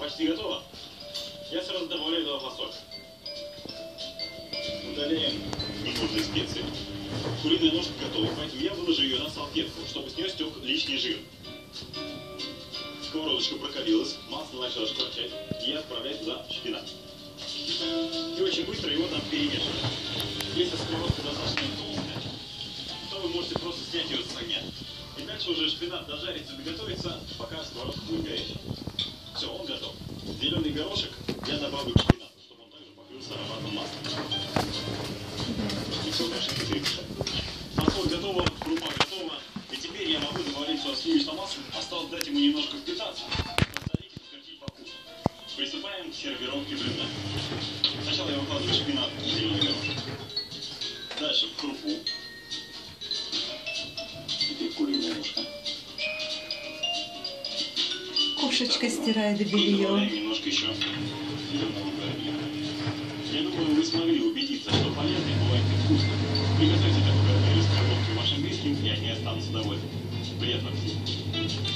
почти готово. Я сразу добавляю туда фасоль. Удаляем ненужные специи. Куриная ножка готова, поэтому я выложу ее на салфетку, чтобы с нее стек лишний жир. Сковородочка прокалилась, масло начало шкварчать, и я отправляю туда шпинат. И очень быстро его там перемешиваю. Если сковородка достаточно толстая, то вы можете просто снять ее с огня. И дальше уже шпинат дожарится, доготовится, пока сковородка будет горячей. Все, он готов. Зеленый горошек я добавлю к шпинату, чтобы он также покрылся ароматом масла. И все, дальше перемешать. Фасоль готова, крупа готова. И теперь я могу добавлять сюда сливочное масло. Осталось дать ему немножко впитаться. Посолить и покрутить по вкусу. Приступаем к сервировке блюда. Сначала я выкладываю шпинат и зеленый горошек. Дальше в крупу. Теперь куриная ножка. Кошечка стирает И белье. добавляем немножко еще зеленого гарнира. Я думаю, вы смогли убедиться, что полезно бывает и вкусно. Приготовьте такой гарнир с картошкой вашим близким, и они останутся довольны. Приятного аппетита!